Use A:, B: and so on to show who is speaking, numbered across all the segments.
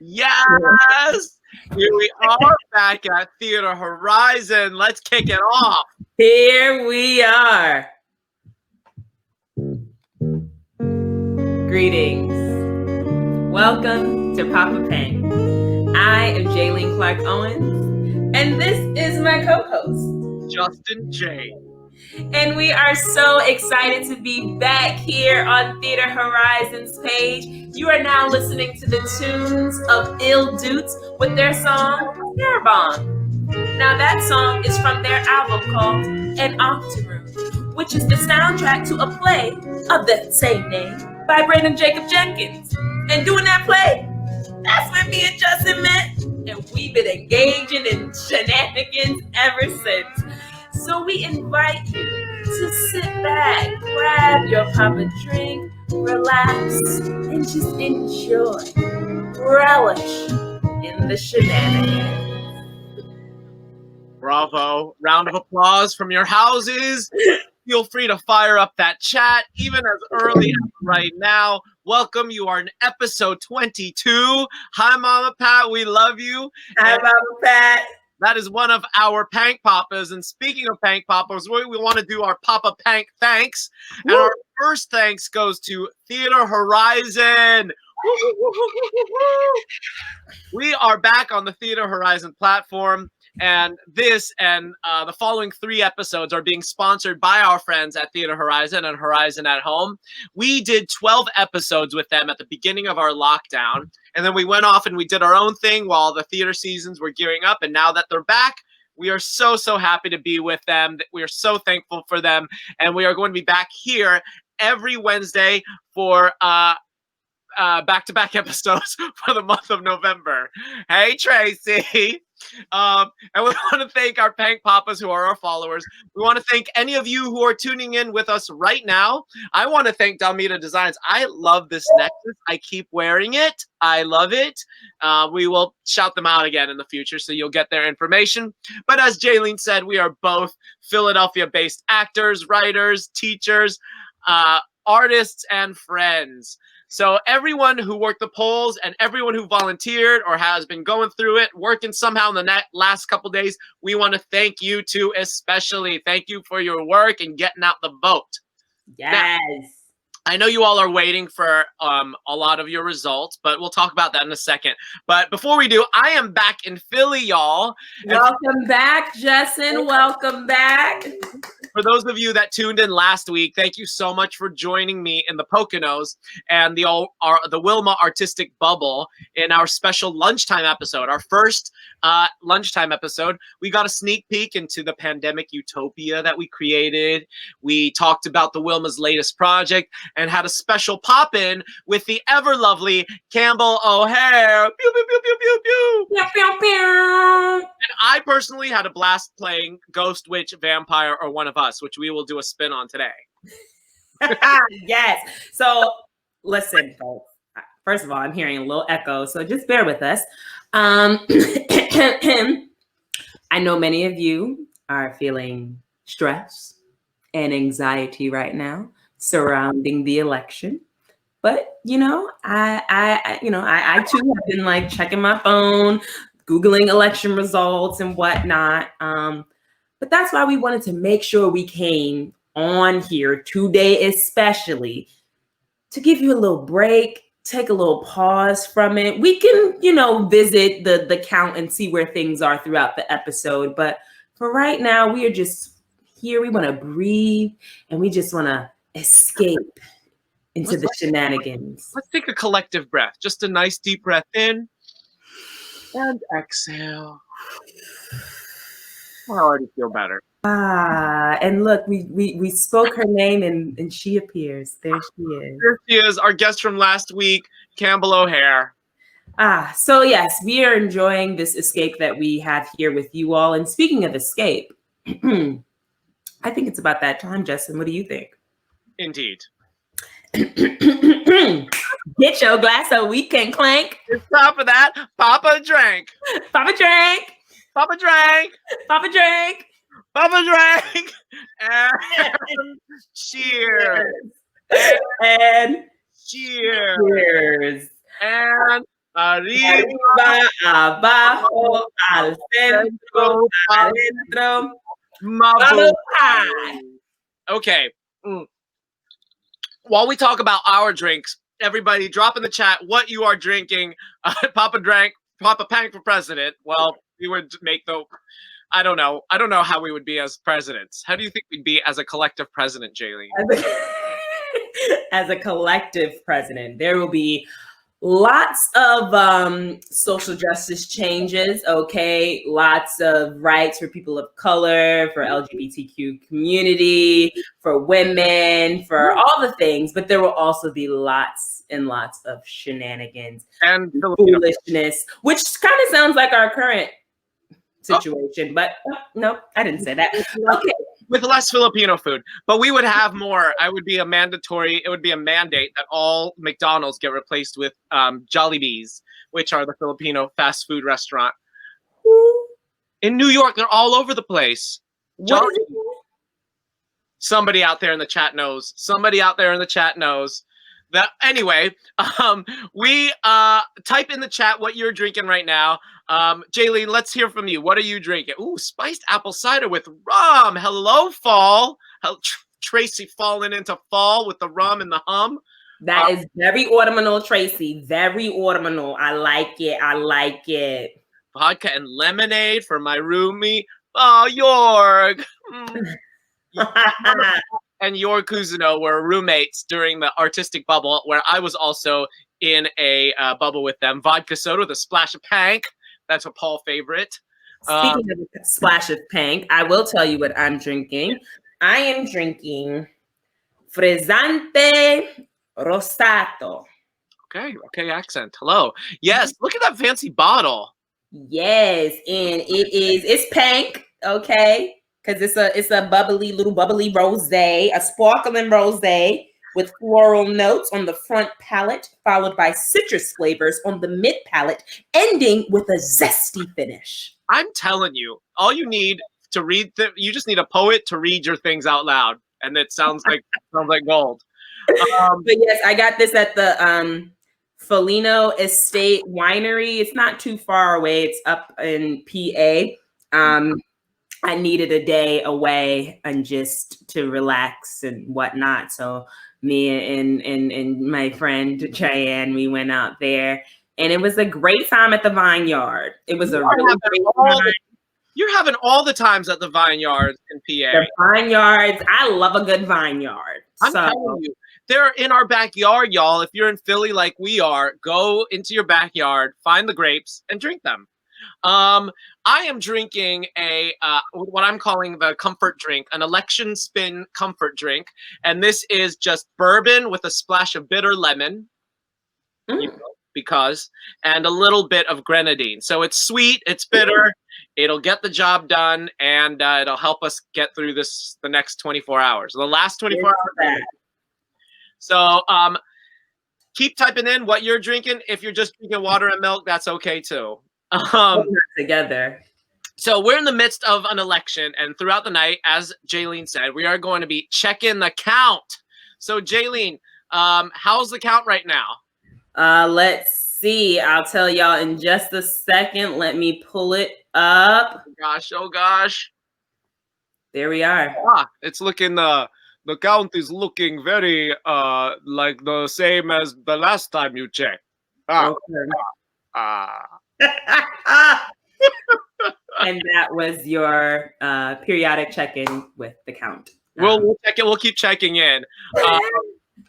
A: Yes! Here we are back at Theater Horizon. Let's kick it off.
B: Here we are. Greetings. Welcome to Poppa Pank. I am Jaylene Clark Owens, and this is my co-host,
A: Justin J.
B: And we are so excited to be back here on Theater Horizon's page. You are now listening to the tunes of Ill Dutes with their song, Bomb. Now that song is from their album called An Octoroom, which is the soundtrack to a play of the same name by Brandon Jacob Jenkins. And doing that play, that's when me and Justin met, and we've been engaging in shenanigans ever since. So we invite you to sit back, grab your Poppa drink, relax, and just enjoy, relish in the shenanigans.
A: Bravo. Round of applause from your houses. Feel free to fire up that chat, even as early as right now. Welcome. You are in episode 22. Hi, Mama Pat. We love you.
B: Hi, Mama Pat.
A: That is one of our Pank Poppas. And speaking of Pank Poppas, we want to do our Poppa Pank thanks. Woo! And our first thanks goes to Theater Horizon. We are back on the Theater Horizon platform. And this and the following 3 episodes are being sponsored by our friends at Theater Horizon and Horizon at Home. We did 12 episodes with them at the beginning of our lockdown. And then we went off and we did our own thing while the theater seasons were gearing up. And now that they're back, we are so happy to be with them. We are so thankful for them. And we are going to be back here every Wednesday for back-to-back episodes for the month of November. Hey, Tracy. And we want to thank our Pank Poppas who are our followers. We want to thank any of you who are tuning in with us right now. I want to thank Dalmita Designs. I love this necklace. I keep wearing it. I love it. We will shout them out again in the future, so you'll get their information. But as Jaylene said, we are both Philadelphia-based actors, writers, teachers, artists, and friends. So everyone who worked the polls and everyone who volunteered or has been going through it, working somehow in the last couple days, we want to thank you too, especially. Thank you for your work and getting out the vote.
B: Yes.
A: Now, I know you all are waiting for a lot of your results, but we'll talk about that in a second. But before we do, I am back in Philly, y'all.
B: Welcome back, Justin. Welcome back.
A: For those of you that tuned in last week, thank you so much for joining me in the Poconos and the Wilma Artistic Bubble in our special lunchtime episode, our first lunchtime episode. We got a sneak peek into the pandemic utopia that we created. We talked about the Wilma's latest project and had a special pop-in with the ever-lovely Campbell O'Hare. Pew, pew, pew, pew, pew, pew.
B: Pew, pew, pew.
A: And I personally had a blast playing Ghost, Witch, Vampire, or One of Us, which we will do a spin on today.
B: Yes. So listen, folks. First of all, I'm hearing a little echo, so just bear with us. I know many of you are feeling stress and anxiety right now surrounding the election. But I too have been like checking my phone, Googling election results and whatnot. But that's why we wanted to make sure we came on here today, especially to give you a little break, take a little pause from it. We can, visit the count and see where things are throughout the episode. But for right now, we are just here. We want to breathe and we just want to escape into the shenanigans.
A: Let's take a collective breath. Just a nice deep breath in and exhale. I already feel better.
B: And look, we spoke her name and she appears. There she is.
A: There she is, our guest from last week, Campbell O'Hare.
B: So yes, we are enjoying this escape that we have here with you all. And speaking of escape, I think it's about that time, Justin. What do you think?
A: Indeed.
B: Get your glass so we can clank.
A: It's top of that. Poppa drank.
B: Poppa drank.
A: Poppa drank.
B: Poppa drank.
A: Poppa drank. And cheers.
B: And
A: cheers.
B: Cheers.
A: And
B: Arriba, abajo, al centro, adentro. Bubble pie.
A: Okay. While we talk about our drinks, everybody drop in the chat what you are drinking. Papa Pank for president. Well, we would make the. I don't know. I don't know how we would be as presidents. How do you think we'd be as a collective president, Jaylee?
B: As a collective president, there will be lots of social justice changes, okay? Lots of rights for people of color, for LGBTQ community, for women, for all the things. But there will also be lots and lots of shenanigans
A: and
B: foolishness, which kind of sounds like our current situation. But no, I didn't say that. Okay.
A: With less Filipino food, but we would have more. It would be a mandate that all McDonald's get replaced with Jollibees, which are the Filipino fast food restaurant. In New York, they're all over the place. Somebody out there in the chat knows. Somebody out there in the chat knows. That anyway, we type in the chat what you're drinking right now. Jayleen, let's hear from you. What are you drinking? Ooh, spiced apple cider with rum. Hello, fall. Tracy falling into fall with the rum and the hum.
B: That is very autumnal, Tracy. Very autumnal. I like it. I like it.
A: Vodka and lemonade for my roomie. Oh, Jorg. And your Kuzuno were roommates during the artistic bubble, where I was also in a bubble with them. Vodka soda with a splash of pank. That's a Paul favorite.
B: Speaking of a splash of pank, I will tell you what I'm drinking. I am drinking Frizzante Rosato.
A: Okay, accent. Hello. Yes, look at that fancy bottle.
B: Yes, and it's pank, okay? Because it's a little bubbly rosé, a sparkling rosé with floral notes on the front palate, followed by citrus flavors on the mid palate, ending with a zesty finish.
A: I'm telling you, all you need to read, you just need a poet to read your things out loud, and it sounds like gold.
B: But yes, I got this at the Felino Estate Winery. It's not too far away. It's up in PA. I needed a day away and just to relax and whatnot. So me and my friend Cheyenne, we went out there, and it was a great time at the Vineyard. It was a really great time.
A: You're having all the times at the Vineyards in PA.
B: The Vineyards, I love a good vineyard.
A: I'm telling you, they're in our backyard, y'all. If you're in Philly like we are, go into your backyard, find the grapes, and drink them. I am drinking a what I'm calling the comfort drink, an election spin comfort drink, and this is just bourbon with a splash of bitter lemon, and a little bit of grenadine. So it's sweet, it's bitter, it'll get the job done, and it'll help us get through the next 24 hours, the last 24 hours. So keep typing in what you're drinking. If you're just drinking water and milk, that's okay too.
B: Together.
A: So we're in the midst of an election, and throughout the night, as Jayleen said, we are going to be checking the count. So Jayleen, how's the count right now?
B: Let's see. I'll tell y'all in just a second. Let me pull it up.
A: Oh gosh.
B: There we are.
A: It's looking the count is looking very like the same as the last time you checked.
B: And that was your periodic check-in with the count.
A: We'll check it. We'll keep checking in.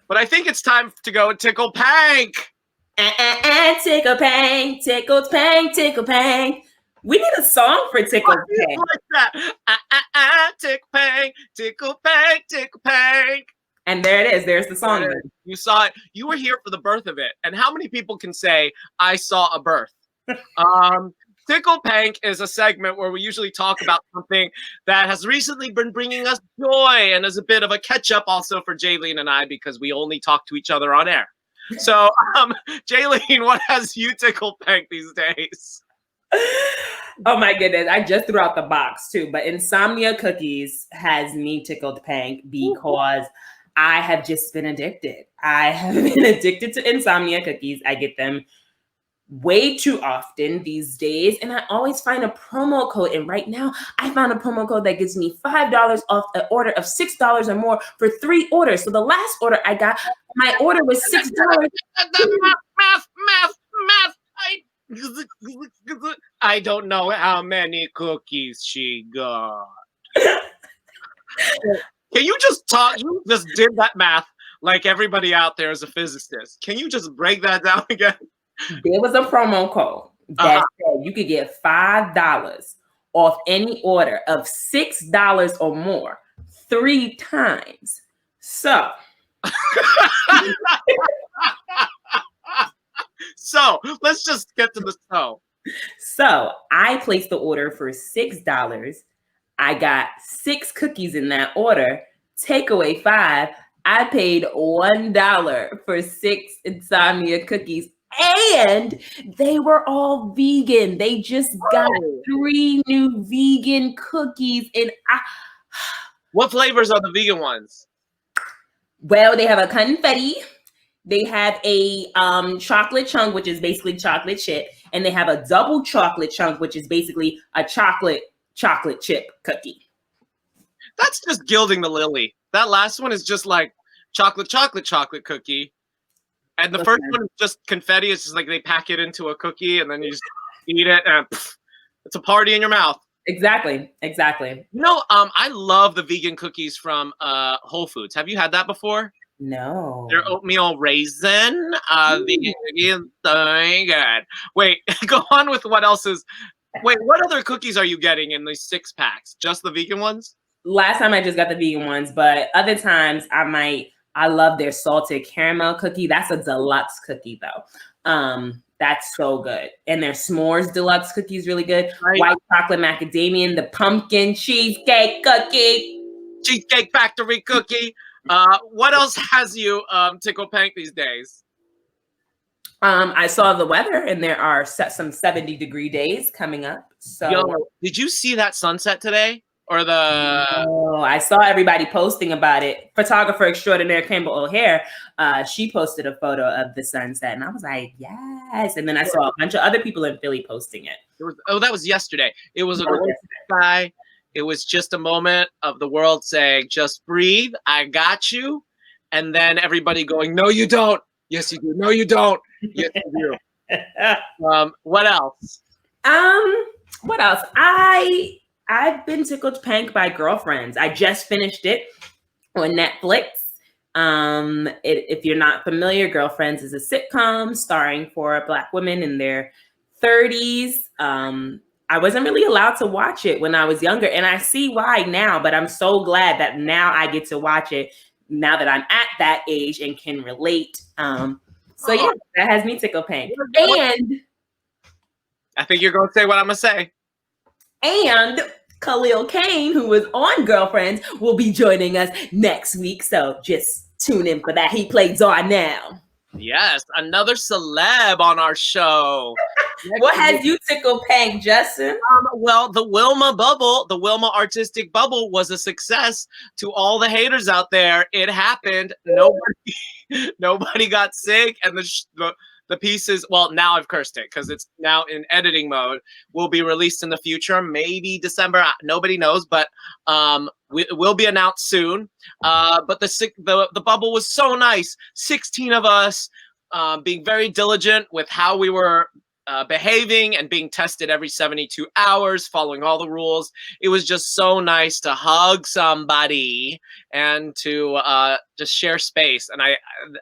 A: But I think it's time to go tickle pank.
B: Tickle pank, tickle pank, tickle pank. We need a song for tickle pank.
A: Like that. Tickle pank, tickle pank, tickle pank.
B: And there it is. There's the song.
A: You saw it. You were here for the birth of it. And how many people can say, I saw a birth? Tickle Pank is a segment where we usually talk about something that has recently been bringing us joy and is a bit of a catch-up also for Jayleen and I, because we only talk to each other on air. So, Jayleen, what has you tickled Pank these days?
B: Oh my goodness, I just threw out the box too, but Insomnia Cookies has me tickled Pank because I have just been addicted. I have been addicted to Insomnia Cookies. I get them way too often these days, and I always find a promo code. And right now, I found a promo code that gives me $5 off an order of $6 or more for 3 orders. So the last order I got, my order was $6.
A: Math. I don't know how many cookies she got. Can you just talk? You just did that math like everybody out there is a physicist. Can you just break that down again?
B: There was a promo code that said you could get $5 off any order of $6 or more 3 times. So,
A: so let's just get to the so.
B: So I placed the order for $6. I got 6 cookies in that order. Take away 5. I paid $1 for 6 insomnia cookies. And they were all vegan. They just got 3 new vegan cookies. And
A: what flavors are the vegan ones?
B: Well, they have a confetti. They have a chocolate chunk, which is basically chocolate chip. And they have a double chocolate chunk, which is basically a chocolate chip cookie.
A: That's just gilding the lily. That last one is just like chocolate cookie. And the first one is just confetti. It's just like they pack it into a cookie and then you just eat it and it's a party in your mouth.
B: Exactly.
A: You know, I love the vegan cookies from Whole Foods. Have you had that before?
B: No.
A: They're oatmeal raisin. Vegan cookies, so good. Wait, go on with what else is. Wait, what other cookies are you getting in these 6 packs? Just the vegan ones?
B: Last time I just got the vegan ones, but other times I love their salted caramel cookie. That's a deluxe cookie though. That's so good. And their s'mores deluxe cookie is really good. Right. White chocolate macadamia, the pumpkin cheesecake cookie.
A: Cheesecake Factory cookie. What else has you tickle pink these days?
B: I saw the weather and there are some 70-degree days coming up. So
A: did you see that sunset today? Or
B: I saw everybody posting about it. Photographer extraordinaire Campbell O'Hare, she posted a photo of the sunset, and I was like, yes. And then I saw a bunch of other people in Philly posting it.
A: That was yesterday. It was a gorgeous sky. It was just a moment of the world saying, "Just breathe. I got you." And then everybody going, "No, you don't. Yes, you do. No, you don't. Yes, you do." What else?
B: What else? I've been tickled pink by Girlfriends. I just finished it on Netflix. If you're not familiar, Girlfriends is a sitcom starring 4 Black women in their 30s. I wasn't really allowed to watch it when I was younger, and I see why now, but I'm so glad that now I get to watch it now that I'm at that age and can relate. So yeah, that has me tickled pink. And
A: I think you're going to say what I'm going to say.
B: And Khalil Kane, who was on Girlfriends, will be joining us next week. So just tune in for that. He plays on now.
A: Yes, another celeb on our show.
B: What has you tickled pink, Justin?
A: Well, the Wilma bubble, the Wilma artistic bubble was a success. To all the haters out there, it happened. Nobody got sick, and the pieces, well, now I've cursed it because it's now in editing mode, will be released in the future, maybe December. Nobody knows, but it will be announced soon. But the bubble was so nice. 16 of us being very diligent with how we were behaving and being tested every 72 hours, following all the rules. It was just so nice to hug somebody and to just share space. And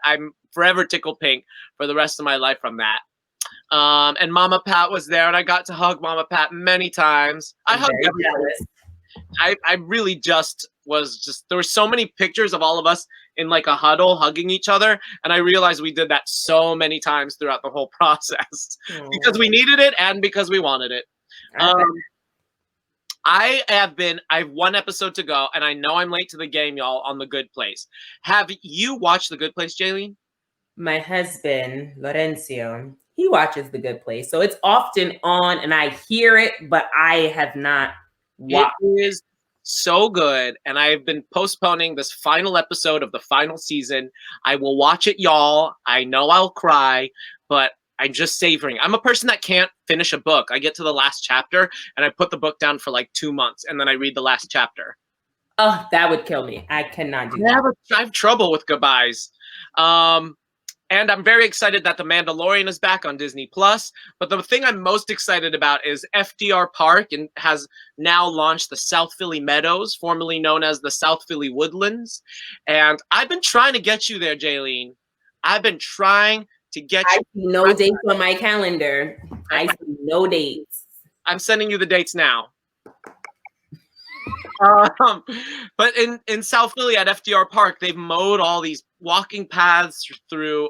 A: I'm forever tickled pink for the rest of my life from that. And Mama Pat was there, and I got to hug Mama Pat many times. I hugged everyone. I really there were so many pictures of all of us in like a huddle hugging each other, and I realized we did that so many times throughout the whole process because we needed it and because we wanted it. I have 1 episode to go, and I know I'm late to the game, y'all, on The Good Place. Have you watched The Good Place, Jaylene?
B: My husband, Lorenzo, he watches The Good Place. So it's often on, and I hear it, but I have not watched.
A: It is so good, and I've been postponing this final episode of the final season. I will watch it, y'all. I know I'll cry, but I'm just savoring. I'm a person that can't finish a book. I get to the last chapter and I put the book down for like 2 months and then I read the last chapter.
B: Oh, that would kill me. I cannot do that.
A: I have trouble with goodbyes. And I'm very excited that The Mandalorian is back on Disney Plus. But the thing I'm most excited about is FDR Park and has now launched the South Philly Meadows, formerly known as the South Philly Woodlands. And I've been trying to get you there, Jaylene. I've been trying to get you.
B: I see no dates on my calendar. I see no dates.
A: I'm sending you the dates now. But in South Philly at FDR Park, they've mowed all these walking paths through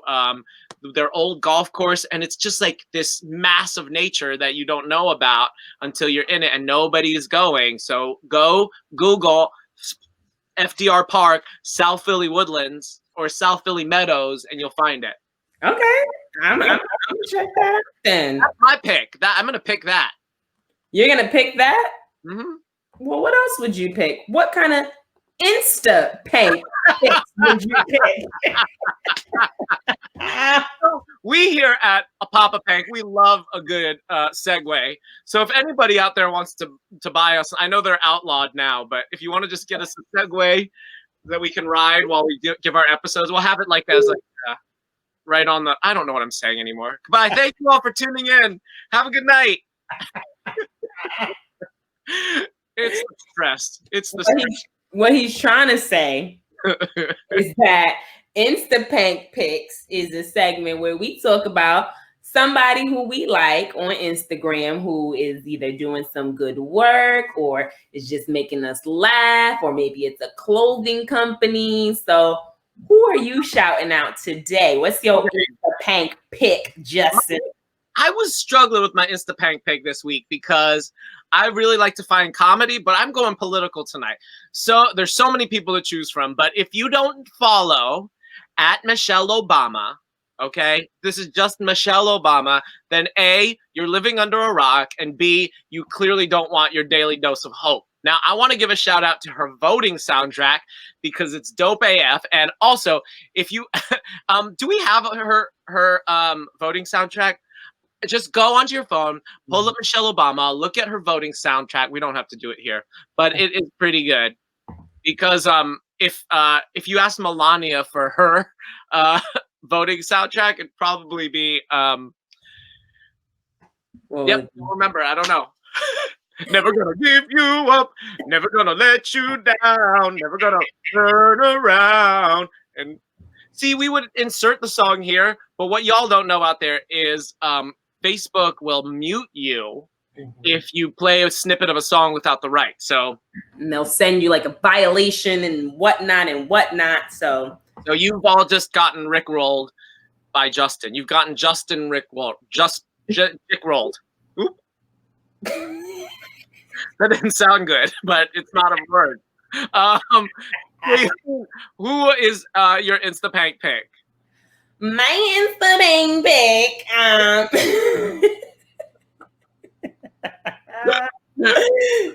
A: their old golf course, and it's just like this mass of nature that you don't know about until you're in it, and nobody is going. So go Google FDR Park, South Philly Woodlands, or South Philly Meadows, and you'll find it.
B: Okay, I'm gonna check that out then.
A: That's my pick. I'm gonna pick that.
B: You're gonna pick that?
A: Mm-hmm.
B: Well, what else would you pick? What kind of Insta Pank would you pick?
A: We here at Poppa Pank, we love a good segue. So if anybody out there wants to buy us, I know they're outlawed now, but if you want to just get us a segue that we can ride while we give our episodes, we'll have it like as like right on the. I don't know what I'm saying anymore. Goodbye. Thank you all for tuning in. Have a good night. It's the stress. It's the stress.
B: What he's trying to say is that Insta Pank Picks is a segment where we talk about somebody who we like on Instagram who is either doing some good work or is just making us laugh, or maybe it's a clothing company. So who are you shouting out today? What's your Insta Pank pick, Justin?
A: I was struggling with my Insta Pank pick this week because I really like to find comedy, but I'm going political tonight. So there's so many people to choose from. But if you don't follow at Michelle Obama, okay, this is just Michelle Obama, then A, you're living under a rock, and B, you clearly don't want your daily dose of hope. Now, I want to give a shout out to her voting soundtrack because it's dope AF. And also, if you, do we have her voting soundtrack? Just go onto your phone, pull up Michelle Obama, look at her voting soundtrack. We don't have to do it here, but it is pretty good because if you ask Melania for her voting soundtrack, it'd probably be yep. Remember, I don't know. Never gonna give you up, never gonna let you down, never gonna turn around. And see, we would insert the song here, but what y'all don't know out there is Facebook will mute you if you play a snippet of a song without the right. So
B: and they'll send you like a violation and whatnot. So
A: you've all just gotten rickrolled by Justin. You've gotten Justin rickrolled. Rickrolled. Oop. That didn't sound good, but it's not a word. Who is your Insta Pank pick?
B: My Insta Pank pick.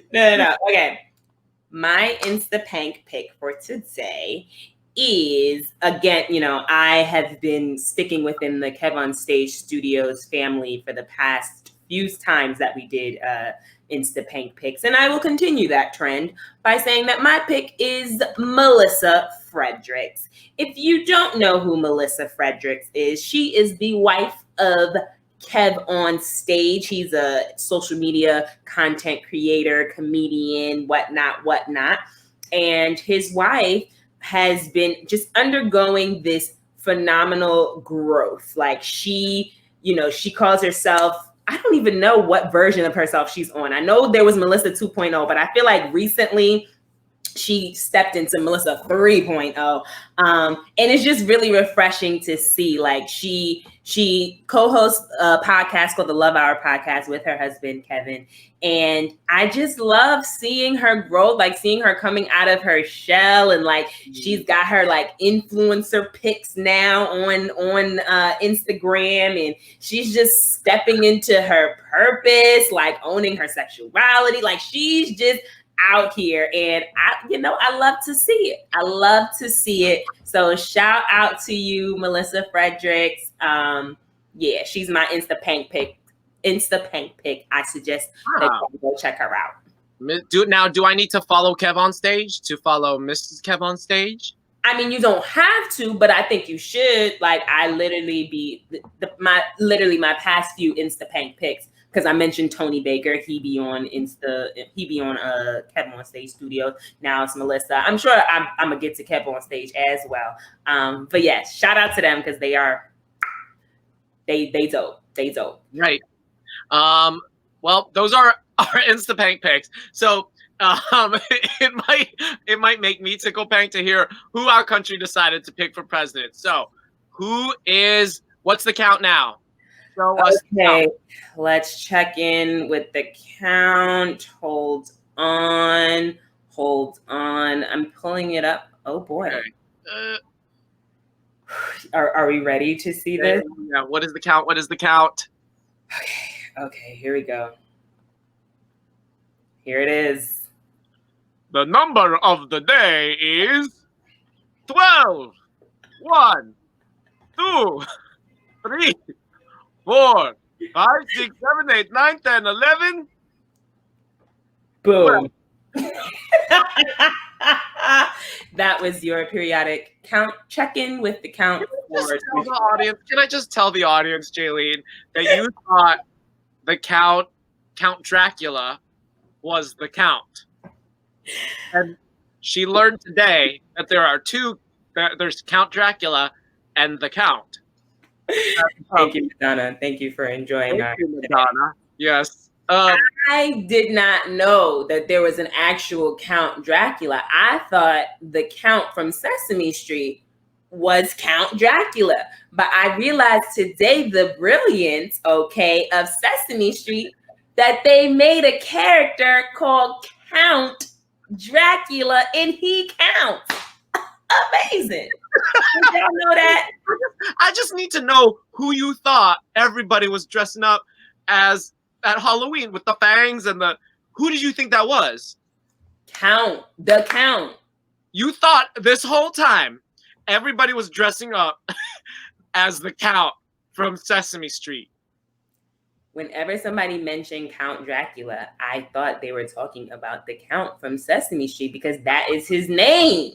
B: No. Okay. My Insta Pank pick for today is, again, I have been sticking within the Kev on Stage Studios family for the past few times that we did Insta Pank picks, and I will continue that trend by saying that my pick is Melissa Fredericks. If you don't know who Melissa Fredericks is, she is the wife of Kev on Stage. He's a social media content creator, comedian, whatnot. And his wife has been just undergoing this phenomenal growth. Like she calls herself, I don't even know what version of herself she's on. I know there was Melissa 2.0, but I feel like recently she stepped into Melissa 3.0. And it's just really refreshing to see. Like she co-hosts a podcast called the Love Hour podcast with her husband, Kevin. And I just love seeing her growth, like seeing her coming out of her shell. And like, she's got her like influencer pics now on Instagram. And she's just stepping into her purpose, like owning her sexuality. Like she's just out here, and I love to see it. So shout out to you, Melissa Fredericks. yeah, she's my Insta Pank pick. I suggest that you go check her out.
A: Do I need to follow Kev on stage to follow Mrs. Kev on stage?
B: I mean, you don't have to, but I think you should. Like, I literally my past few Insta Pank picks, because I mentioned Tony Baker. He be on Kev on Stage Studios. Now it's Melissa. I'm sure I'm gonna get to Kev on Stage as well. But yeah, shout out to them because they dope. They dope.
A: Right. Well, those are our Insta Pank picks. So it might make me tickle pink to hear who our country decided to pick for president. So what's the count now?
B: Okay, let's check in with the count. Hold on. I'm pulling it up. Oh boy.
A: Okay.
B: Are we ready to see this?
A: Yeah. What is the count?
B: Okay, here we go. Here it is.
A: The number of the day is 12. 1, 2, 3, 4, 5, 6, 7, 8, 9, 10, 11.
B: Boom. That was your periodic count check-in with the count.
A: Can I just tell the audience, Jaylene, that you thought the Count Dracula was the Count? And she learned today that there are there's Count Dracula and the Count.
B: Thank you, Madonna. Thank you for enjoying our
A: Madonna. Yes.
B: I did not know that there was an actual Count Dracula. I thought the Count from Sesame Street was Count Dracula. But I realized today the brilliance, of Sesame Street, that they made a character called Count Dracula and he counts. Amazing. Did y'all know that?
A: I just need to know who you thought everybody was dressing up as at Halloween with the fangs and who did you think that was?
B: The Count.
A: You thought this whole time everybody was dressing up as the Count from Sesame Street.
B: Whenever somebody mentioned Count Dracula, I thought they were talking about the Count from Sesame Street because that is his name.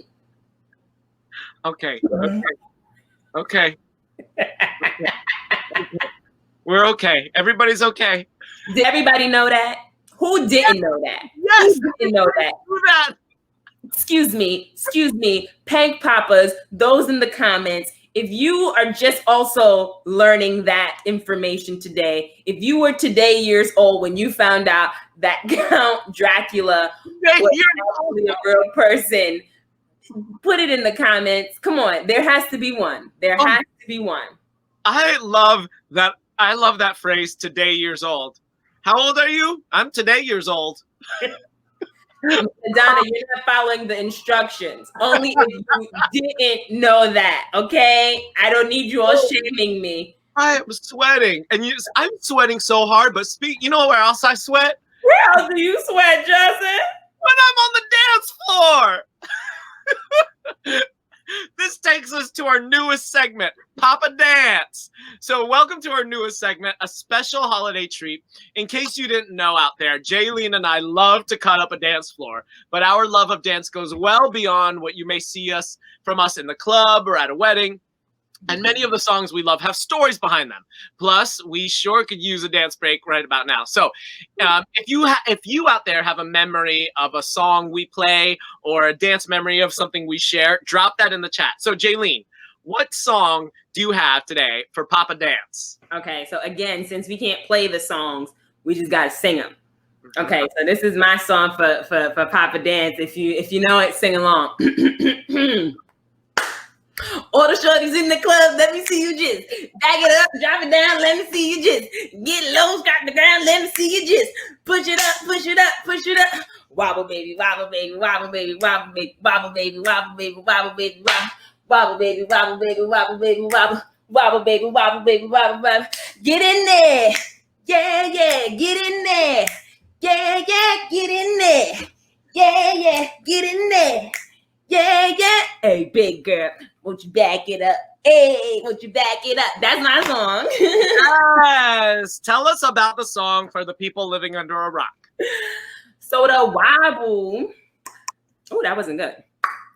A: Okay. We're okay. Everybody's okay.
B: Did everybody know that? Who didn't know that?
A: Yes.
B: Who didn't know that?
A: Do that.
B: Excuse me, Pank Papas, those in the comments, if you are just also learning that information today, if you were today years old when you found out that Count Dracula was actually a real person, put it in the comments. Come on, there has to be one. There has to be one.
A: I love that phrase, today years old. How old are you? I'm today years old.
B: Donna, you're not following the instructions. Only if you didn't know that, okay? I don't need you all shaming me.
A: I am sweating. And I'm sweating so hard, but you know where else I sweat?
B: Where else do you sweat, Justin?
A: When I'm on the dance floor. This takes us to our newest segment, Poppa Dance. So welcome to our newest segment, a special holiday treat. In case you didn't know out there, Jaylene and I love to cut up a dance floor, but our love of dance goes well beyond what you may see from us in the club or at a wedding. And many of the songs we love have stories behind them. Plus, we sure could use a dance break right about now. So if you out there have a memory of a song we play or a dance memory of something we share, drop that in the chat. So Jaylene, what song do you have today for Poppa Dance?
B: Okay, so again, since we can't play the songs, we just got to sing them. Okay, so this is my song for Poppa Dance. If you know it, sing along. All the shorties in the club, let me see you just back it up, drop it down, let me see you just get low, strike the ground, let me see you just push it up, push it up, push it up. Wobble baby, wobble baby, wobble baby, wobble baby, wobble baby, wobble baby, wobble baby, wobble baby, wobble baby, wobble baby, wobble, wobble baby, wobble baby, wobble baby. Get in there, yeah, get in there, yeah, get in there, yeah, get in there, yeah. Hey, big girl, won't you back it up? Hey, won't you back it up? That's my song.
A: Yes. Tell us about the song for the people living under a rock.
B: So the wobble. Oh, that wasn't good.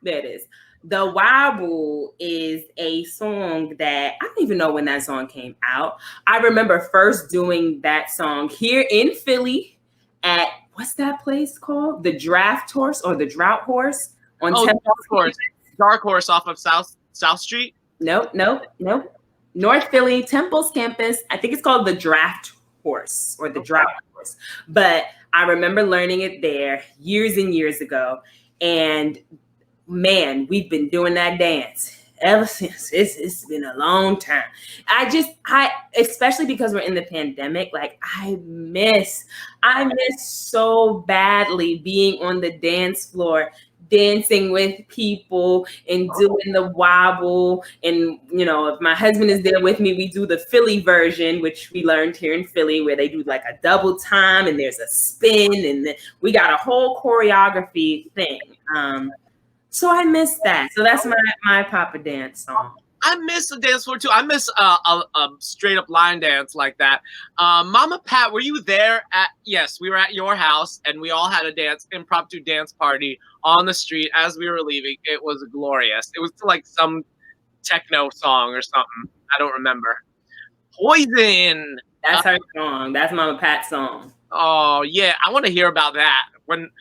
B: There it is. The Wobble is a song that I don't even know when that song came out. I remember first doing that song here in Philly at, what's that place called? The Draft Horse or the Drought Horse on Temple.
A: Dark Horse off of South Street.
B: Nope. North Philly, Temple's campus. I think it's called the Draft Horse or the Drought Horse. But I remember learning it there years and years ago. And man, we've been doing that dance ever since. It's been a long time. I especially because we're in the pandemic, like I miss so badly being on the dance floor, dancing with people and doing the wobble. And if my husband is there with me, we do the Philly version, which we learned here in Philly, where they do like a double time and there's a spin, and then we got a whole choreography thing. So I miss that. So that's my Poppa Dance song.
A: I miss the dance floor too. I miss a straight up line dance like that. Mama Pat, were you there yes, we were at your house and we all had a impromptu dance party on the street as we were leaving. It was glorious. It was like some techno song or something. I don't remember. Poison.
B: That's her song. That's Mama Pat's song.
A: Oh yeah. I want to hear about that. When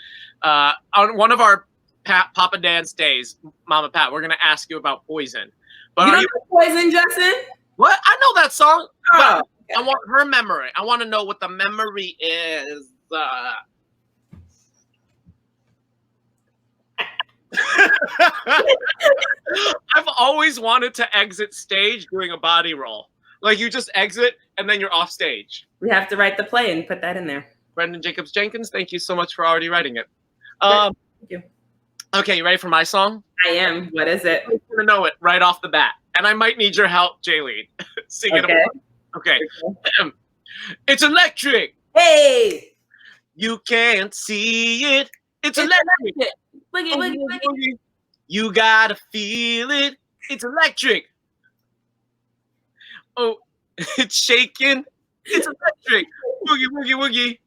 A: on one of our Poppa Dance days, Mama Pat, we're gonna ask you about Poison. But
B: you know Poison, Justin?
A: What? I know that song.
B: Oh,
A: but I want her memory. I want to know what the memory is. I've always wanted to exit stage doing a body roll. Like you just exit and then you're off stage.
B: We have to write the play and put that in there.
A: Brendan Jacobs Jenkins, thank you so much for already writing it.
B: Thank you.
A: Okay, you ready for my song?
B: I am. What is it?
A: I'm gonna know it right off the bat, and I might need your help, Jaylene. Sing it. Okay. It's electric.
B: Hey.
A: You can't see it. It's electric.
B: Boogie, boogie, boogie.
A: You gotta feel it. It's electric. Oh, it's shaking. It's electric. Boogie, boogie, woogie.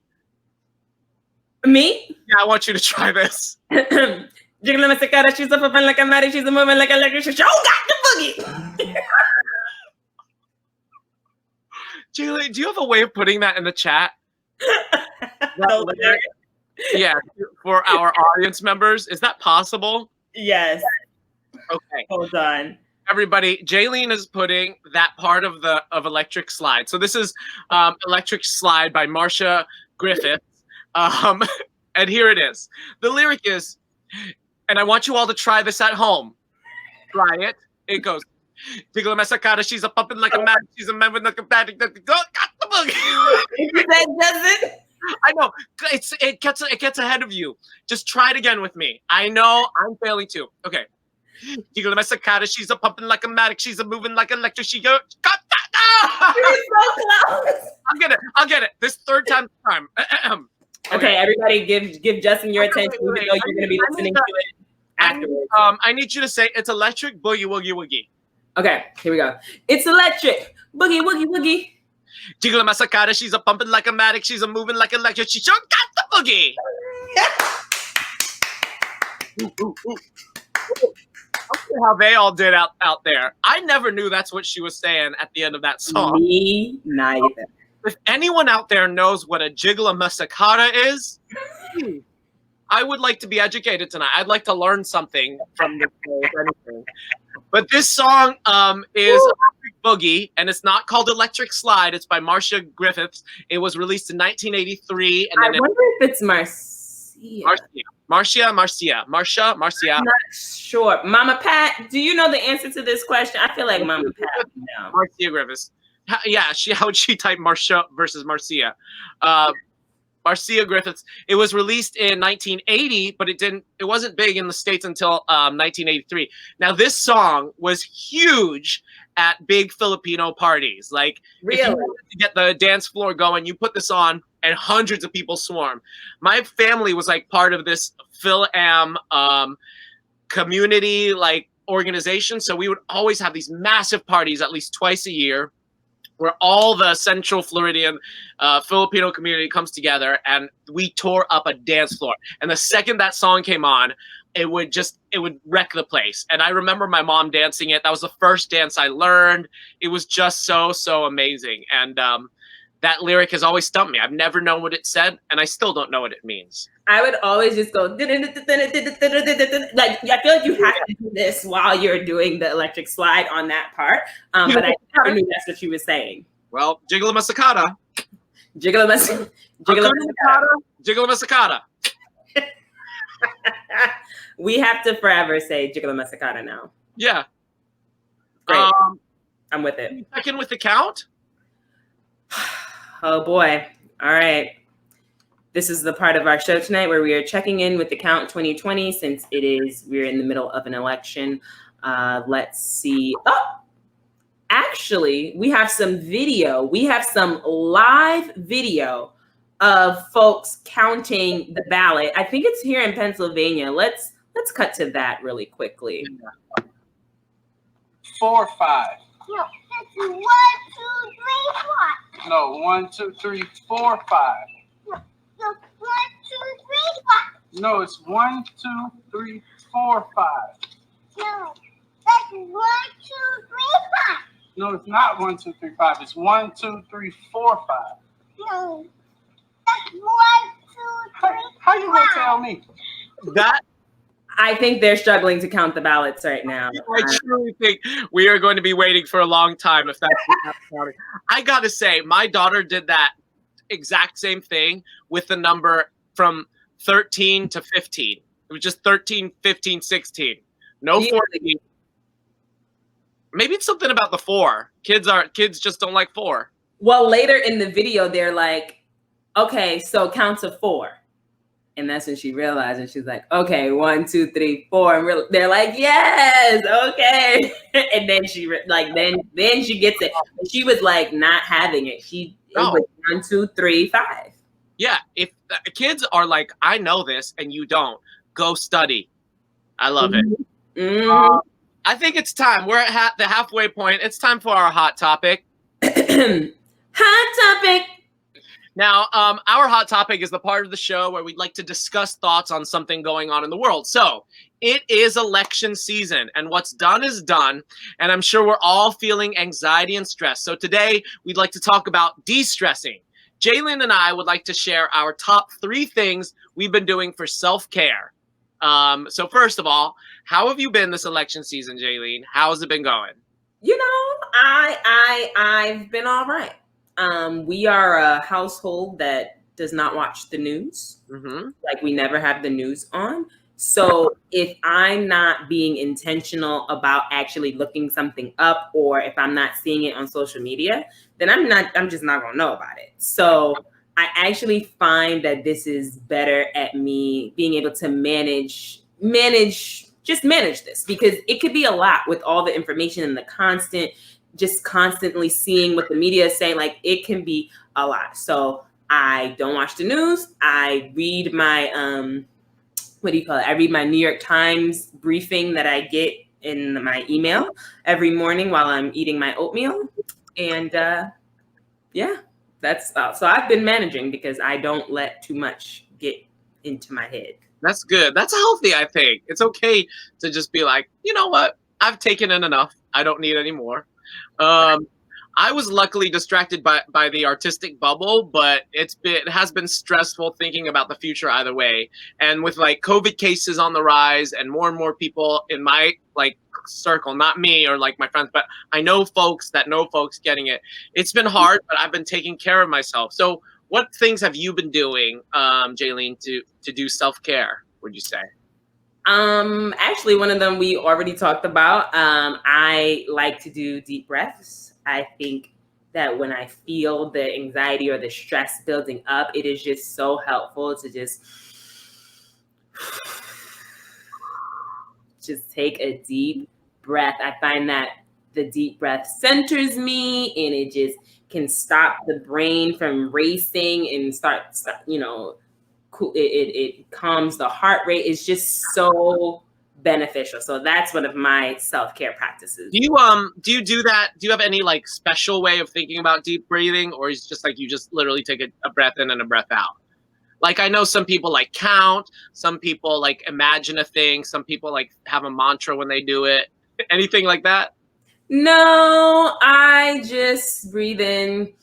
B: Me?
A: Yeah, I want you to try this.
B: Jiggling my cicada, she's up and like a maddie, she's a moving like a electric. She got the boogie.
A: Julie, do you have a way of putting that in the chat? Yeah, for our audience members. Is that possible?
B: Yes.
A: Okay.
B: Hold on.
A: Everybody, Jaylene is putting that part of Electric Slide. So this is Electric Slide by Marcia Griffiths. And here it is. The lyric is, and I want you all to try this at home. Try it. It goes, Tickle my sacada, she's a pumping like a mad, she's a man with like a bad, got the boogie.
B: That doesn't.
A: I know. It gets ahead of you. Just try it again with me. I know I'm failing too. Okay. Tickle my sacada, she's a pumping like a matic, she's a moving like electric, she got that.
B: You're so close.
A: I'll get it. This third time.
B: Okay, everybody give Justin your attention, even though you're going to be listening to it afterwards.
A: I need you to say it's electric boogie woogie woogie.
B: Okay, here we go. It's electric boogie woogie woogie.
A: Jiggle my sacada, she's a pumping like a matic, she's a moving like electric, she sure got the boogie. I wonder how they all did out there. I never knew that's what she was saying at the end of that song.
B: Me neither.
A: If anyone out there knows what a jiggle masacada is, I would like to be educated tonight. I'd like to learn something from this show, if anything. But this song is Electric Boogie, and it's not called Electric Slide. It's by Marcia Griffiths. It was released in 1983. And then
B: I wonder if it's Marcia.
A: Marcia.
B: I'm not sure. Mama Pat, do you know the answer to this question? I feel like Mama Pat. No.
A: Marcia Griffiths. Yeah, how would she type Marcia versus Marcia? Marcia Griffiths. It was released in 1980, but it wasn't big in the States until 1983. Now, this song was huge at big Filipino parties. Like,
B: really?
A: If you wanted to get the dance floor going, you put this on, and hundreds of people swarm. My family was like part of this Phil-Am community like organization. So we would always have these massive parties at least twice a year where all the Central Floridian Filipino community comes together, and we tore up a dance floor. And the second that song came on, it would wreck the place. And I remember my mom dancing it. That was the first dance I learned. It was just so amazing. And that lyric has always stumped me. I've never known what it said, and I still don't know what it means.
B: I would always just go like, I feel like you have to do this while you're doing the electric slide on that part. But I never knew that's what you were saying.
A: Well, jiggle masakata.
B: Jiggle masakata.
A: Jiggle masakata.
B: We have to forever say jiggle masakata now.
A: Yeah.
B: Great. I'm with it.
A: Check in with the count.
B: Oh boy. All right. This is the part of our show tonight where we are checking in with the count 2020 since we're in the middle of an election. Let's see. Oh, actually, we have some video. We have some live video of folks counting the ballot. I think it's here in Pennsylvania. Let's cut to that really quickly.
C: 4, 5.
D: No, that's 1, 2, 3, 4.
C: No, 1, 2, 3, 4, 5.
D: No, 1, 2, 3, 5.
C: No, it's 1, 2, 3, 4, 5.
D: No, that's 1, 2, 3, 5.
C: No, it's not 1, 2, 3, 5. It's 1, 2, 3, 4, 5.
D: No, that's 1, 2, 3, 5.
C: How you gonna tell me?
A: That
B: I think they're struggling to count the ballots right now.
A: I truly think we are going to be waiting for a long time if that's counting. I gotta say, my daughter did that exact same thing with the number from 13 to 15. It was just 13, 15, 16. No 14. Maybe it's something about the 4. Kids just don't like 4.
B: Well, later in the video, they're like, okay, so count to 4. And that's when she realized, and she's like, okay, 1, 2, 3, 4. And they're like, yes, okay. And then she then she gets it. She was like not having it. It was 1, 2, 3, 5.
A: Yeah, if kids are like, I know this and you don't, go study. I love it.
B: Mm-hmm.
A: I think it's time. We're at the halfway point. It's time for our hot topic.
B: Hot topic.
A: Now, our hot topic is the part of the show where we'd like to discuss thoughts on something going on in the world. So it is election season, and what's done is done. And I'm sure we're all feeling anxiety and stress. So today we'd like to talk about de-stressing. Jaylin and I would like to share our top 3 things we've been doing for self-care. So first of all, how have you been this election season, Jaylin? How has it been going?
B: You know, I've been all right. We are a household that does not watch the news.
A: Mm-hmm.
B: Like we never have the news on. So if I'm not being intentional about actually looking something up, or if I'm not seeing it on social media, then I'm just not gonna know about it. So I actually find that this is better at me being able to manage this, because it could be a lot with all the information and the constantly seeing what the media is saying. Like it can be a lot. So I don't watch the news. I read my I read my New York Times briefing that I get in my email every morning while I'm eating my oatmeal. And that's so I've been managing because I don't let too much get into my head.
A: That's good. That's healthy, I think. It's okay to just be like, you know what? I've taken in enough. I don't need any more. I was luckily distracted by the artistic bubble, but it has been stressful thinking about the future either way. And with like COVID cases on the rise and more people in my like circle, not me or like my friends, but I know folks that know folks getting it. It's been hard, but I've been taking care of myself. So what things have you been doing, Jaylin, to do self-care, would you say?
B: Actually, one of them we already talked about. I like to do deep breaths. I think that when I feel the anxiety or the stress building up, it is just so helpful to just take a deep breath. I find that the deep breath centers me, and it just can stop the brain from racing and start it calms the heart rate. It's just so beneficial. So that's one of my self-care practices.
A: Do you do that? Do you have any like special way of thinking about deep breathing, or is it just like you just literally take a breath in and a breath out? Like I know some people like count, some people like imagine a thing, some people like have a mantra when they do it. Anything like that?
B: No, I just breathe in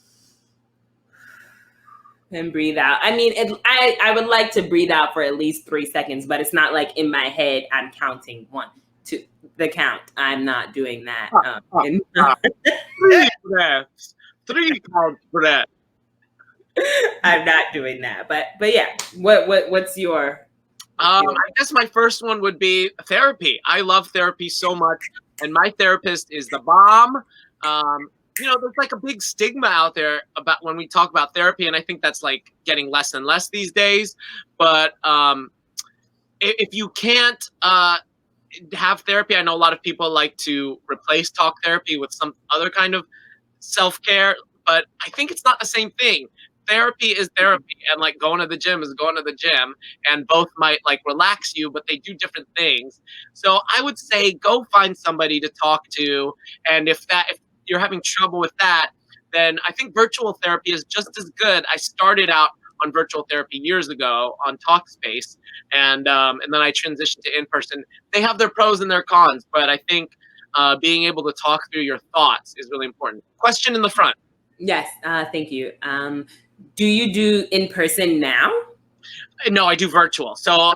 B: and breathe out. I mean, I would like to breathe out for at least 3 seconds, but it's not like in my head I'm counting 1, 2, the count. I'm not doing that.
A: 3 breaths, 3 count breath.
B: I'm not doing that. But yeah, what's your?
A: I guess my first one would be therapy. I love therapy so much, and my therapist is the bomb. There's like a big stigma out there about when we talk about therapy, and I think that's like getting less and less these days. But if you can't have therapy, I know a lot of people like to replace talk therapy with some other kind of self-care, but I think it's not the same thing. Therapy is therapy, and like going to the gym is going to the gym, and both might like relax you, but they do different things. So I would say go find somebody to talk to, and if you're having trouble with that, then I think virtual therapy is just as good. I started out on virtual therapy years ago on Talkspace, and then I transitioned to in-person. They have their pros and their cons, but I think being able to talk through your thoughts is really important. Question in the front.
B: Yes, thank you. Do you do in person now?
A: No, I do virtual. So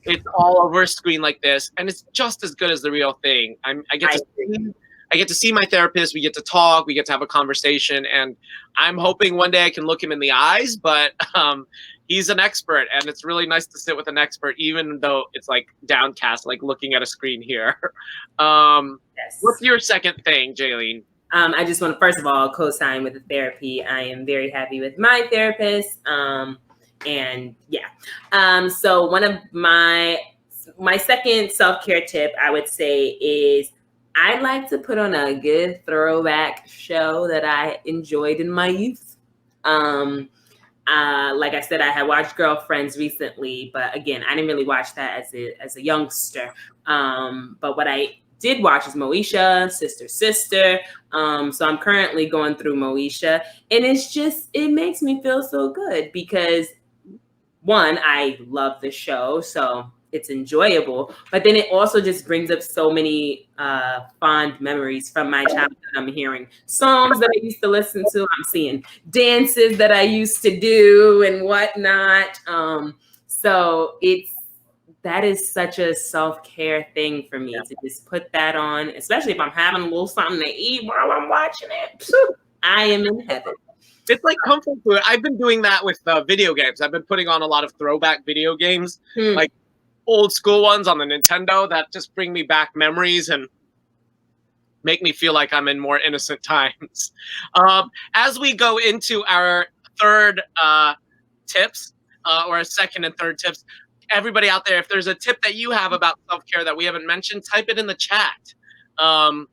A: it's all over a screen like this, and it's just as good as the real thing. I get to see my therapist. We get to talk. We get to have a conversation, and I'm hoping one day I can look him in the eyes. But he's an expert, and it's really nice to sit with an expert, even though it's like downcast, like looking at a screen here.
B: Yes.
A: What's your second thing, Jaylene?
B: I just want to, first of all, co-sign with the therapy. I am very happy with my therapist. And yeah. So one of my second self-care tip, I would say, is I like to put on a good throwback show that I enjoyed in my youth. Like I said, I had watched Girlfriends recently, but again, I didn't really watch that as a youngster. But what I did watch is Moesha, Sister. So I'm currently going through Moesha, and it makes me feel so good because one, I love the show, so it's enjoyable, but then it also just brings up so many fond memories from my childhood. I'm hearing songs that I used to listen to. I'm seeing dances that I used to do and whatnot. So that is such a self-care thing for me to just put that on, especially if I'm having a little something to eat while I'm watching it. I am in heaven.
A: It's like comfort food. I've been doing that with video games. I've been putting on a lot of throwback video games, like old school ones on the Nintendo that just bring me back memories and make me feel like I'm in more innocent times. As we go into our third tips, or a second and third tips, everybody out there, if there's a tip that you have about self-care that we haven't mentioned, type it in the chat. Now,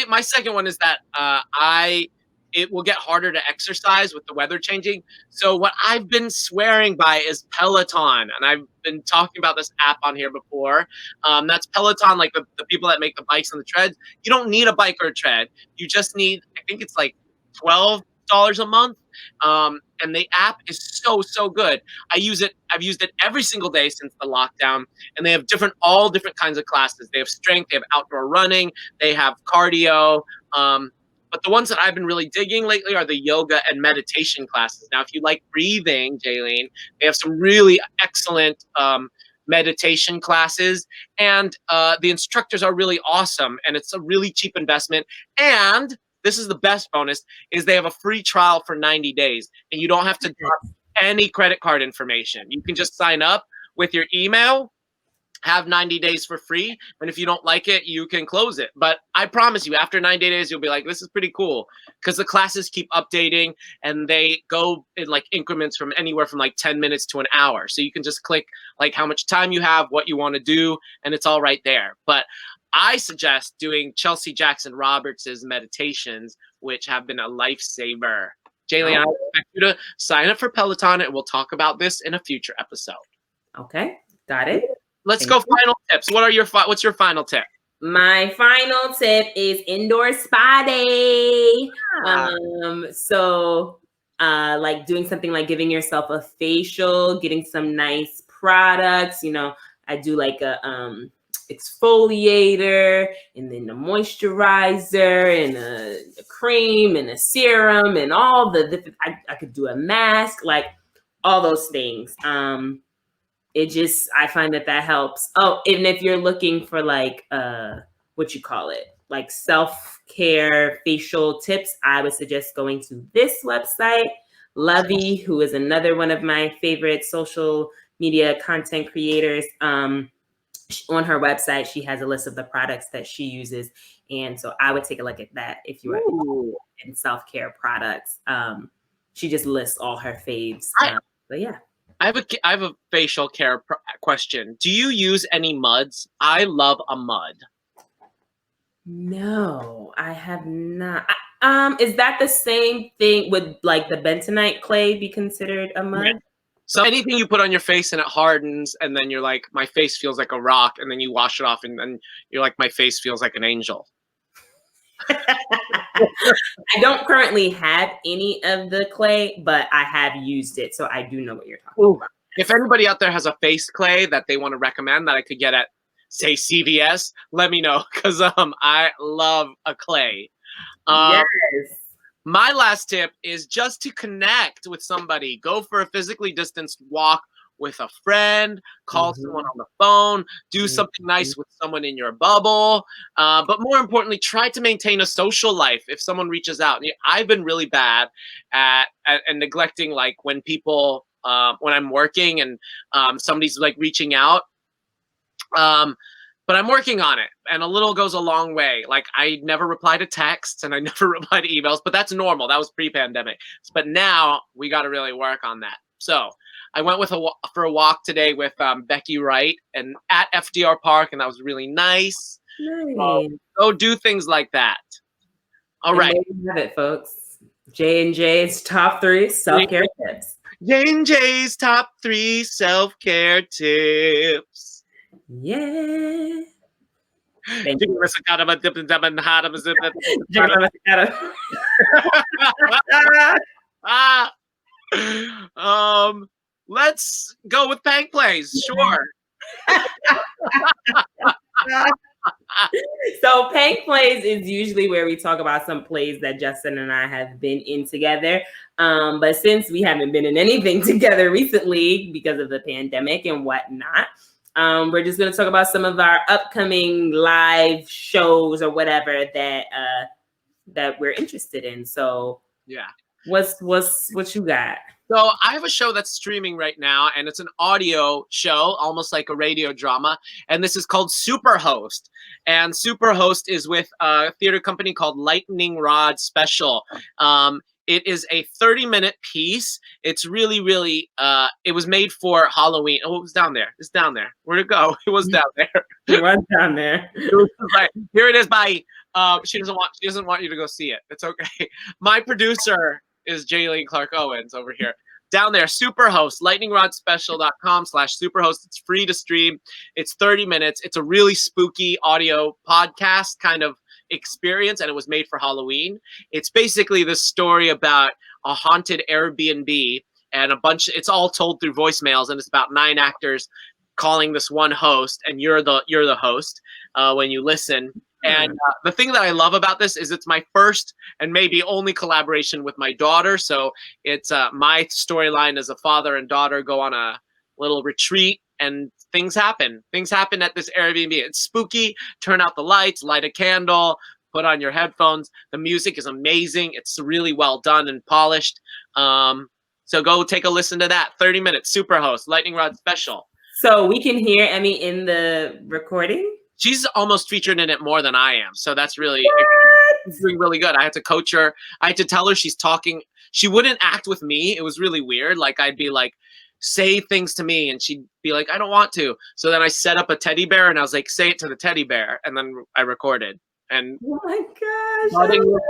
A: my second one is that it will get harder to exercise with the weather changing. So what I've been swearing by is Peloton, and I've been talking about this app on here before. That's Peloton, like the people that make the bikes and the treads. You don't need a bike or a tread. You just need, I think it's like $12 a month. And the app is so good. I've used it every single day since the lockdown, and they have all different kinds of classes. They have strength, they have outdoor running, they have cardio. But the ones that I've been really digging lately are the yoga and meditation classes. Now, if you like breathing, Jaylene, they have some really excellent meditation classes, and the instructors are really awesome, and it's a really cheap investment. And this is the best bonus, is they have a free trial for 90 days, and you don't have to drop any credit card information. You can just sign up with your email, have 90 days for free, and if you don't like it, you can close it. But I promise you, after 90 days, you'll be like, this is pretty cool, because the classes keep updating, and they go in like increments from anywhere from like 10 minutes to an hour. So you can just click like how much time you have, what you want to do, and it's all right there. But I suggest doing Chelsea Jackson Roberts's meditations, which have been a lifesaver. Jaylene, I expect you to sign up for Peloton, and we'll talk about this in a future episode.
B: Okay, got it.
A: Let's
B: Thank
A: go
B: you.
A: final tips. What's your final tip?
B: My final tip is indoor spa day.
A: Ah.
B: So like doing something like giving yourself a facial, getting some nice products. You know, I do like a exfoliator and then a moisturizer and a cream and a serum and all the different. I could do a mask, like all those things. I find that helps. Oh, and if you're looking for like what you call it, like self-care facial tips, I would suggest going to this website. Lovey, who is another one of my favorite social media content creators. On her website, she has a list of the products that she uses, and so I would take a look at that if you are in self-care products. She just lists all her faves. But yeah.
A: I have a facial care question. Do you use any muds? I love a mud.
B: No, I have not. Is that the same thing? Would like the bentonite clay be considered a mud?
A: Yeah. So anything you put on your face and it hardens, and then you're like, my face feels like a rock, and then you wash it off, and then you're like, my face feels like an angel.
B: I don't currently have any of the clay, but I have used it, so I do know what you're talking about.
A: If anybody out there has a face clay that they want to recommend that I could get at, say, CVS, let me know, because I love a clay.
B: Yes.
A: My last tip is just to connect with somebody. Go for a physically distanced walk with a friend, call someone on the phone, do something nice with someone in your bubble. But more importantly, try to maintain a social life if someone reaches out. I've been really bad at neglecting, like when people, when I'm working and somebody's like reaching out. But I'm working on it, and a little goes a long way. Like I never reply to texts and I never reply to emails, but that's normal. That was pre-pandemic. But now we got to really work on that. So I went for a walk today with Becky Wright and at FDR Park, and that was really nice.
B: Nice.
A: Go do things like that. All right.
B: There you have it, folks. J&J's top 3 self-care tips.
A: J&J's top 3 self-care tips.
B: Yeah. Thank you.
A: Let's go with Pank Plays. Sure.
B: So Pank Plays is usually where we talk about some plays that Justin and I have been in together. But since we haven't been in anything together recently because of the pandemic and whatnot, we're just going to talk about some of our upcoming live shows or whatever that we're interested in. So
A: yeah,
B: what you got?
A: So I have a show that's streaming right now, and it's an audio show, almost like a radio drama. And this is called Superhost. And Superhost is with a theater company called Lightning Rod Special. It is a 30-minute piece. It's really, really, it was made for Halloween. Oh, it was down there. It's down there. Where'd it go? It was down there.
B: It was down there.
A: Right. Here it is. Bye. She doesn't want you to go see it. It's okay. My producer is Jaylene Clark Owens over here. Down there, Superhost, lightningrodspecial.com/superhost. It's free to stream. It's 30 minutes. It's a really spooky audio podcast kind of experience, and it was made for Halloween. It's basically this story about a haunted Airbnb and it's all told through voicemails, and it's about 9 actors calling this one host, and you're the host when you listen. And the thing that I love about this is it's my first and maybe only collaboration with my daughter. So it's my storyline as a father and daughter go on a little retreat, and things happen. Things happen at this Airbnb. It's spooky. Turn out the lights, light a candle, put on your headphones. The music is amazing. It's really well done and polished. So go take a listen to that. 30 minutes, Superhost, Lightning Rod Special.
B: So we can hear Emmy in the recording?
A: She's almost featured in it more than I am. So that's really doing really good. I had to coach her. I had to tell her she's talking. She wouldn't act with me. It was really weird. Like I'd be like, say things to me, and she'd be like, I don't want to. So then I set up a teddy bear, and I was like, say it to the teddy bear. And then I recorded. And
B: oh my gosh.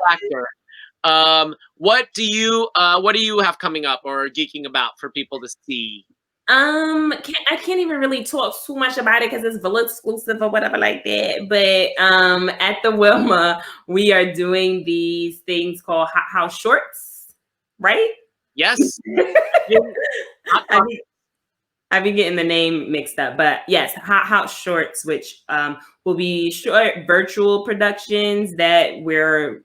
A: Actor. What do you have coming up or geeking about for people to see?
B: I can't even really talk too much about it because it's Villa exclusive or whatever like that. But at the Wilma, we are doing these things called hot house shorts, right?
A: Yes.
B: I've been getting the name mixed up, but yes, hot house shorts, which will be short virtual productions that we're